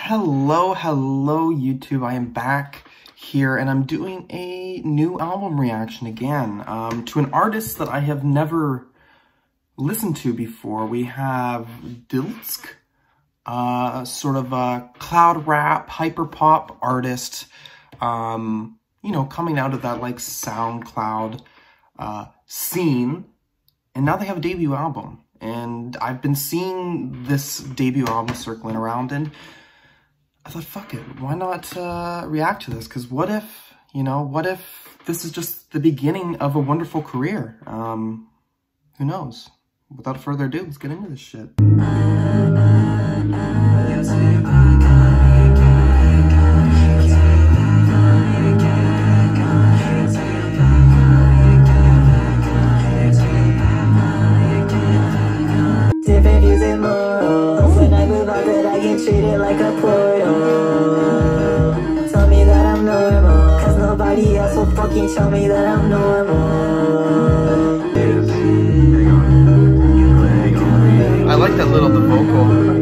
Hello YouTube, I am back here and I'm doing a new album reaction again to an artist that I have never listened to before. We have dltzk, sort of a cloud rap, hyperpop artist, you know, coming out of that like SoundCloud scene, and now they have a debut album. And I've been seeing this debut album circling around, and I thought, fuck it, why not react to this? Because what if, you know, what if this is just the beginning of a wonderful career? Who knows? Without further ado, let's get into this shit. Different views and morals. When I move out that I get treated like a portal. Tell me that I'm normal, cause nobody else will fucking tell me that I'm normal. I like that little the vocal.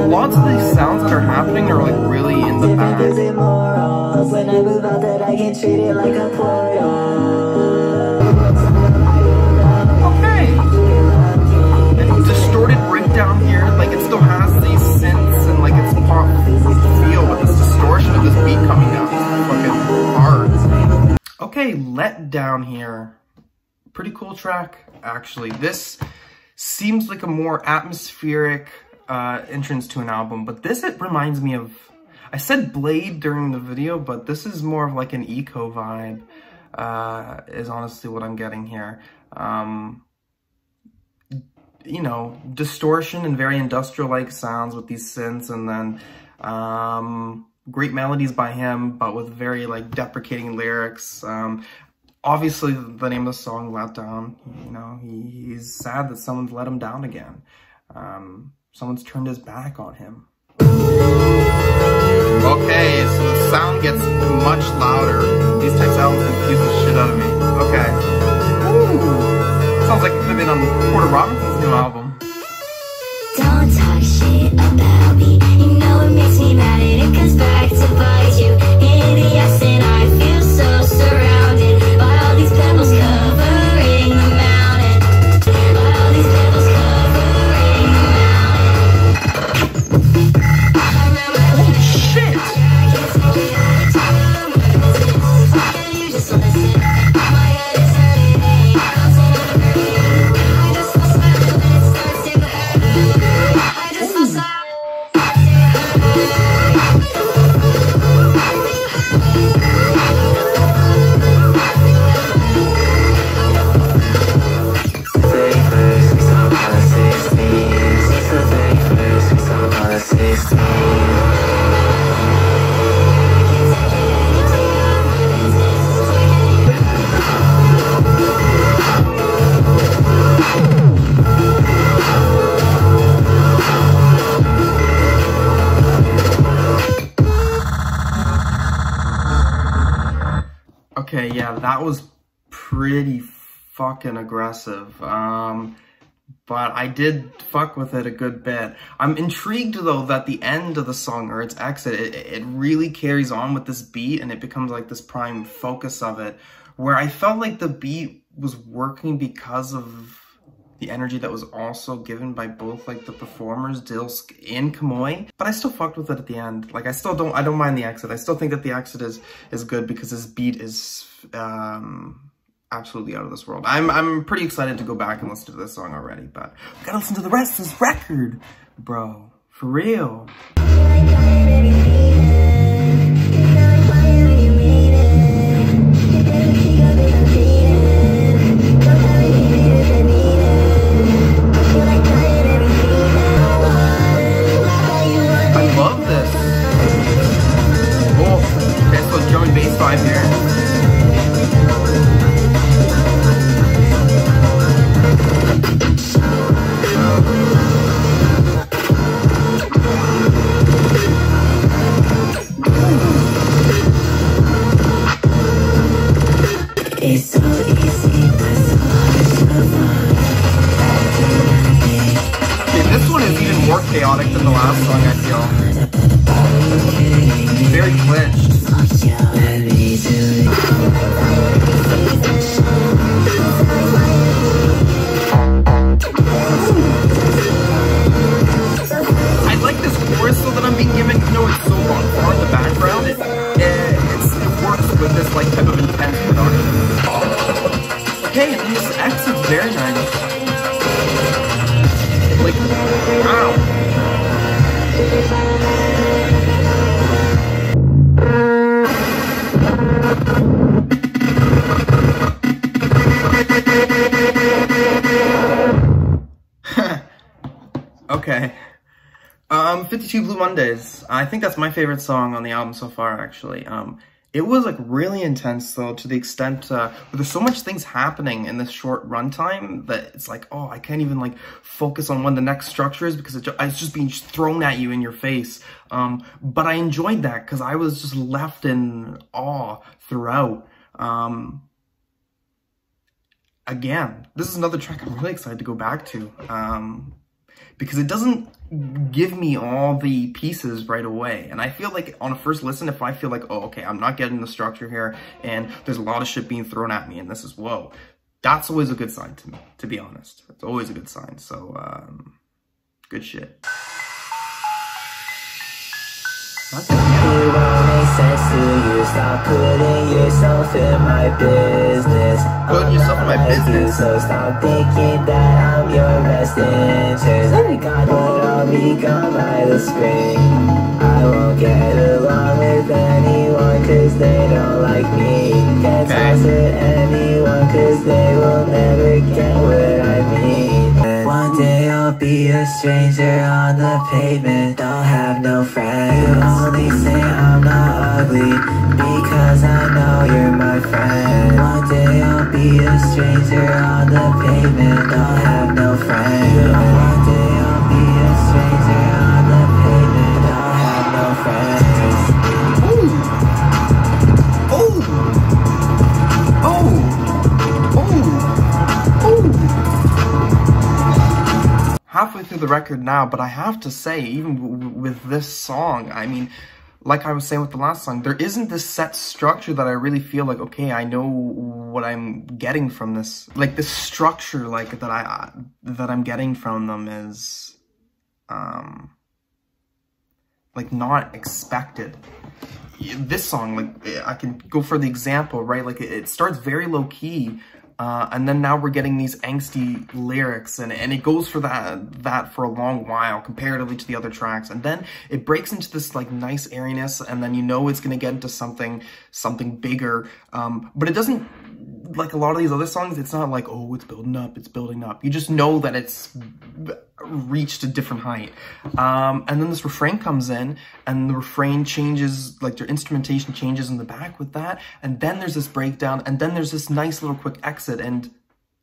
Lots of these sounds that are happening are like really in the back. When I move out that I get treated like a portal. Okay. And distorted breakdown here, like it still has these synths and like it's pop feel, but this distortion of this beat coming down is fucking hard. Okay, Let Down here. Pretty cool track, actually. This seems like a more atmospheric entrance to an album, but this, it reminds me of, I said Blade during the video, but this is more of like an eco vibe, is honestly what I'm getting here. You know, distortion and very industrial-like sounds with these synths, and then great melodies by him, but with very like deprecating lyrics. Obviously, the name of the song, Let Down, you know, he's sad that someone's let him down again. Someone's turned his back on him. Okay, so the sound gets much louder. These types of albums confuse the shit out of me. Okay. Ooh. Sounds like it could have been on Porter Robinson's new album. Don't talk shit about me. You know it makes me mad and it comes back to bite you in the ass, and I feel so surrounded by all these pebbles covering the mountain. By all these pebbles covering the mountain. Holy shit! Okay, yeah, that was pretty fucking aggressive. But I did fuck with it a good bit. I'm intrigued though that the end of the song, or its exit, it really carries on with this beat and it becomes like this prime focus of it, where I felt like the beat was working because of the energy that was also given by both like the performers, dltzk and Kmoe. But I still fucked with it at the end. Like I don't mind the exit. I still think that the exit is good because this beat is absolutely out of this world. I'm pretty excited to go back and listen to this song already, but we gotta listen to the rest of this record, bro. For real. I love this. Oh, okay, so drum and bass vibe here. chaotic than the last song, I feel. Very glitched. I like this chorus though that I'm being given, even though it's so far in the background. It works with this like type of intense production. Okay, and this exit's very nice. Like, wow. Okay. 52 Blue Mondays. I think that's my favorite song on the album so far, actually. It was like really intense though, to the extent where there's so much things happening in this short runtime that it's like, oh, I can't even like focus on when the next structure is because it's just being thrown at you in your face. But I enjoyed that because I was just left in awe throughout. Again, this is another track I'm really excited to go back to. Because it doesn't give me all the pieces right away. And I feel like on a first listen, if I feel like, oh, okay, I'm not getting the structure here, and there's a lot of shit being thrown at me, and this is, whoa, that's always a good sign to me, to be honest. It's always a good sign. So, good shit. It won't make sense to you. Stop putting yourself in my business. Putting yourself in my business. So stop thinking that I'm your best interest. I got what I'll become by the spring. I won't get along with anyone cause they don't like me. Can't talk to anyone cause they will never get what I mean. One day I'll be a stranger on the pavement. Don't have no friends. You only say I'm not ugly because I know you're my friend. One day I'll be a stranger on the pavement. Don't have no friends. One day I'll be a stranger on the pavement. Don't have no friends. Oh! Oh! Oh! Oh! Halfway through the record now, but I have to say, even with this song, I mean, like I was saying with the last song, there isn't this set structure that I really feel like, okay, I know what I'm getting from this. Like this structure, like that I'm getting from them is, like not expected. This song, like I can go for the example, right? Like it starts very low key. And then now we're getting these angsty lyrics, and it goes for that for a long while comparatively to the other tracks, and then it breaks into this like nice airiness, and then you know it's gonna get into something bigger, but it doesn't, like a lot of these other songs, it's not like, oh, it's building up, it's building up. You just know that it's reached a different height. And then this refrain comes in, and the refrain changes, like their instrumentation changes in the back with that, and then there's this breakdown, and then there's this nice little quick exit, and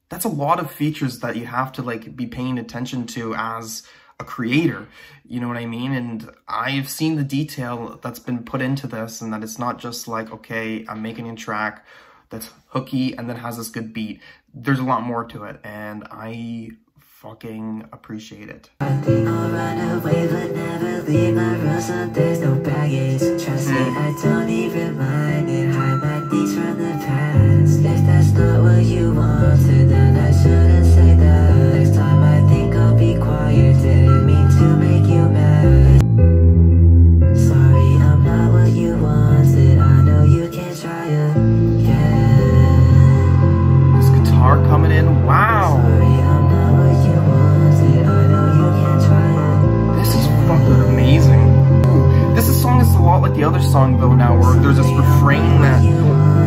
that's a lot of features that you have to like be paying attention to as a creator, you know what I mean? And I've seen the detail that's been put into this, and that it's not just like, okay, I'm making a track that's hooky and then has this good beat. There's a lot more to it, and I fucking appreciate it. I think I'll run away but never leave my room, so there's no baggage. Trust me, I don't even mind it. Hide my things from the past. If that's not what you wanted, then I shouldn't say that. Next time I think I'll be quiet. Didn't mean to make you mad. Sorry, I'm not what you wanted. I know you can try again. This guitar coming in, wow. Sorry, I'm not what you wanted. I know you can try again. This is fucking amazing. Ooh, this song is a lot like the other song though now, where there's this refrain that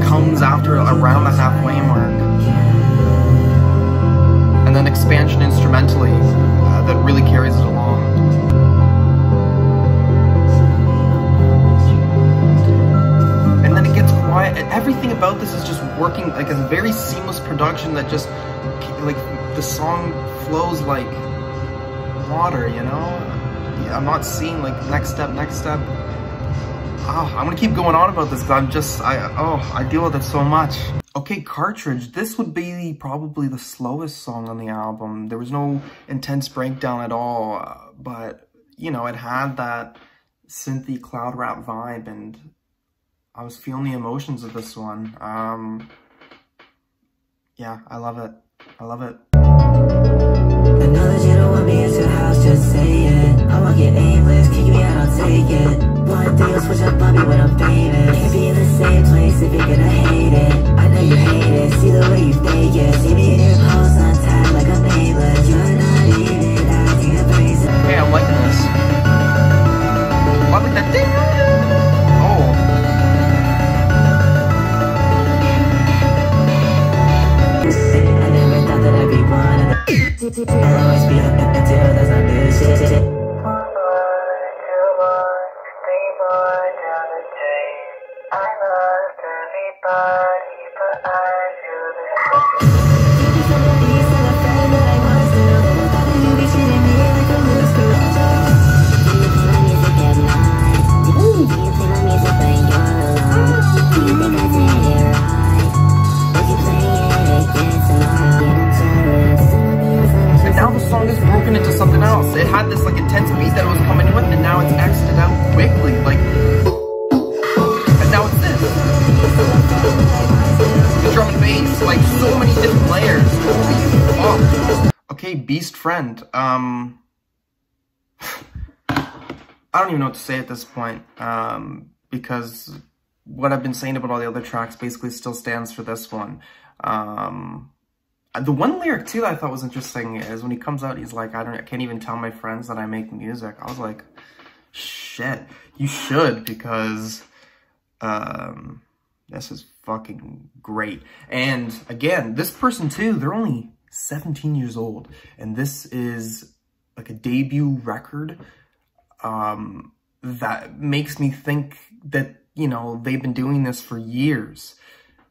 comes after around the halfway mark. And then expansion instrumentally that really carries it along. And then it gets quiet. Everything about this is just working like a very seamless production that just, like, the song flows like water, you know? Yeah, I'm not seeing like next step. Oh, I'm gonna keep going on about this because I deal with it so much. Okay, Cartridge, this would be probably the slowest song on the album. There was no intense breakdown at all, but you know, it had that synthy cloud rap vibe, and I was feeling the emotions of this one. Yeah, I love it. I love it. I know that you don't want me at your house, just say it. I won't get aimless, kick me out, I'll take it. One day I'll switch up on me when I'm famous. Can't be in the same place if you're gonna hate it. I know you hate it, see the way you fake it. See me in your post untied like I'm nameless. You're not even acting amazing. Okay, I'm liking this. I like that thing. Oh. I never thought that I'd be one of the I'll always be up until there's no new shit. Into something else. It had this like intense beat that it was coming with, and now it's exited out quickly. Like, and now it's this. The drum and bass, like so many different layers. Holy fuck. Okay, Beast Friend. I don't even know what to say at this point. Because what I've been saying about all the other tracks basically still stands for this one. The one lyric too that I thought was interesting is when he comes out, he's like, I can't even tell my friends that I make music. I was like, shit, you should, because this is fucking great. And again, this person too, they're only 17 years old, and this is like a debut record that makes me think that, you know, they've been doing this for years.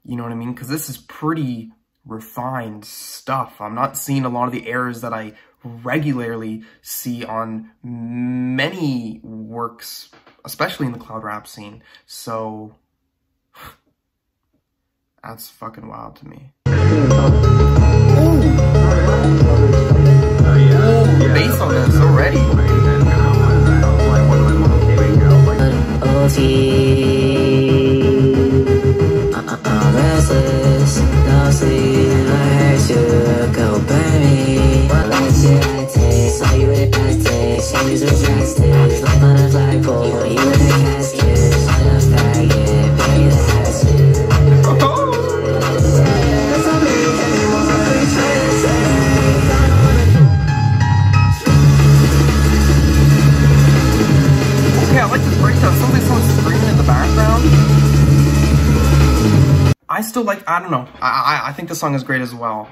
You know what I mean? Because this is pretty refined stuff. I'm not seeing a lot of the errors that I regularly see on many works, especially in the cloud rap scene. So that's fucking wild to me. Ooh, bass on this already. Restless, no sleep, I heard you go burn me. What last year I take, saw you with a past take, changes were drastic, life on a flagpole, you in a casket, on a faggot, bury the hatchet. Okay, I like this breakdown. Somebody's screaming in the background. I still like, I don't know. I think the song is great as well.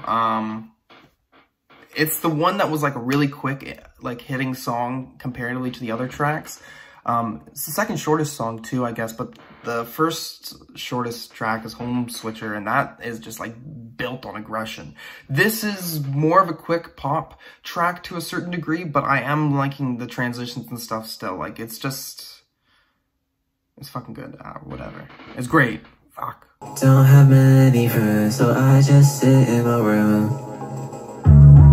It's the one that was like a really quick, like hitting song comparatively to the other tracks. It's the second shortest song too, I guess, but the first shortest track is Homeswitcher, and that is just like built on aggression. This is more of a quick pop track to a certain degree, but I am liking the transitions and stuff still. Like, it's just, it's fucking good. Whatever. It's great. Fuck. Don't have many friends, so I just sit in my room.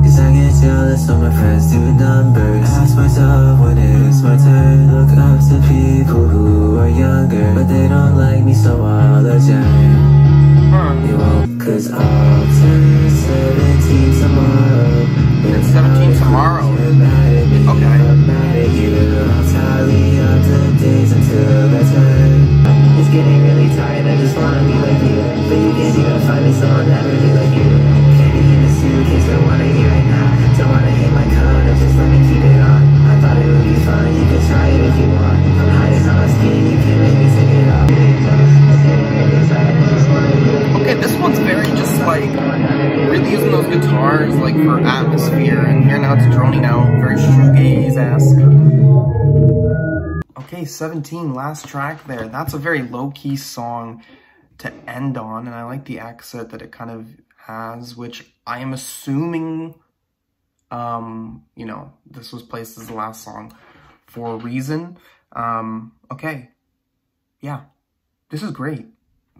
Cause I get jealous of my friends do numbers. Ask myself when it's my turn. Look up to people who are younger, but they don't like me, so I'll adjourn. You won't, cause I'll turn 17 tomorrow. It's 17 tomorrow. Okay. I'll tally up the days until the turn. It's getting really tired, I just wanna be like you. But you can't even find me someone that really like you. Can't be in the suitcase, don't wanna hear right now. Don't wanna hit my code, just let me keep it on. I thought it would be fun, you can try it if you want. I'm hiding on my skin, you can't make me take it off. Okay, this one's very just like, really using those guitars like for atmosphere, and here now it's droning out, very shoegaze-esque. Okay, 17, last track there. That's a very low-key song to end on, and I like the exit that it kind of has, which I am assuming, you know, this was placed as the last song for a reason. Okay, yeah, this is great.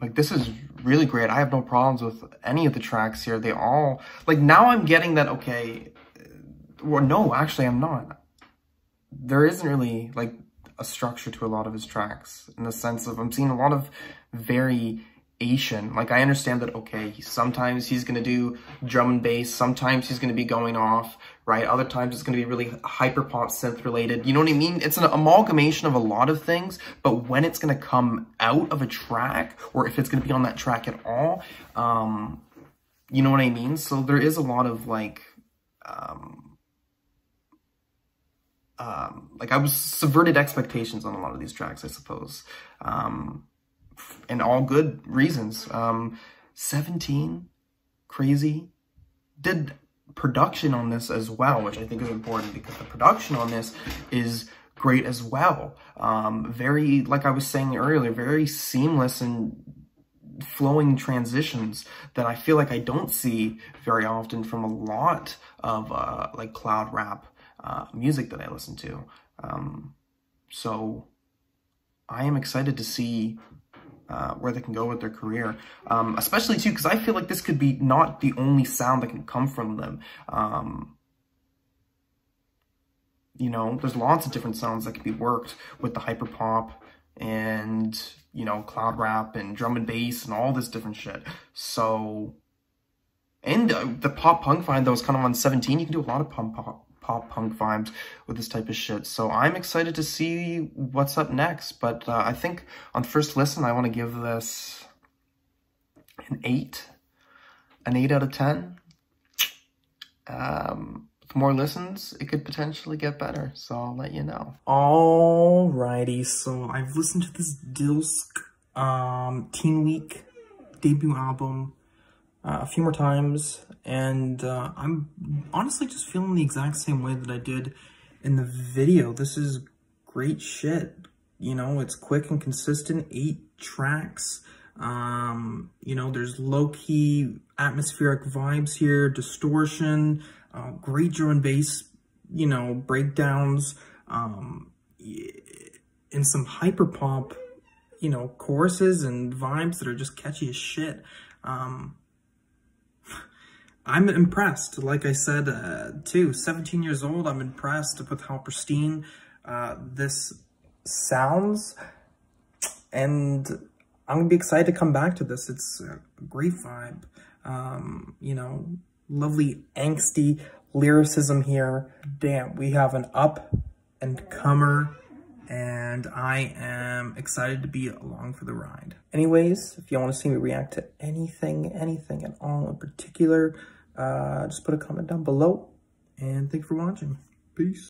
Like, this is really great. I have no problems with any of the tracks here. They all, like, now I'm getting that, okay, well, no, actually, I'm not. there isn't really like a structure to a lot of his tracks, in the sense of I'm seeing a lot of variation. Like, I understand that, okay, sometimes he's going to do drum and bass, sometimes he's going to be going off, right? Other times it's going to be really hyperpop synth related. You know what I mean? It's an amalgamation of a lot of things, but when it's going to come out of a track, or if it's going to be on that track at all, you know what I mean? So there is a lot of like I was subverted expectations on a lot of these tracks, I suppose. And all good reasons. 17, crazy. Did production on this as well, which I think is important, because the production on this is great as well. Very, like I was saying earlier, very seamless and flowing transitions that I feel like I don't see very often from a lot of like cloud rap music that I listen to. So I am excited to see where they can go with their career, especially too, because I feel like this could be not the only sound that can come from them. You know, there's lots of different sounds that can be worked with the hyperpop and, you know, cloud rap and drum and bass and all this different shit. So, and the pop punk vibe that was kind of on 17, you can do a lot of pop punk vibes with this type of shit. So I'm excited to see what's up next. But I think on first listen, I want to give this an 8 out of 10. With more listens, it could potentially get better, so I'll let you know. Alrighty, so I've listened to this dltzk Teen Week debut album a few more times, and I'm honestly just feeling the exact same way that I did in the video. This is great shit. You know, it's quick and consistent, 8 tracks. You know, there's low-key atmospheric vibes here, distortion, great drum and bass, you know, breakdowns, and some hyperpop, you know, choruses and vibes that are just catchy as shit. I'm impressed. Like I said, too, 17 years old, I'm impressed with how pristine this sounds, and I'm gonna be excited to come back to this. It's a great vibe. You know, lovely angsty lyricism here. Damn, we have an up and comer, and I am excited to be along for the ride. Anyways, if you want to see me react to anything at all in particular, just put a comment down below, and thank you for watching. Peace.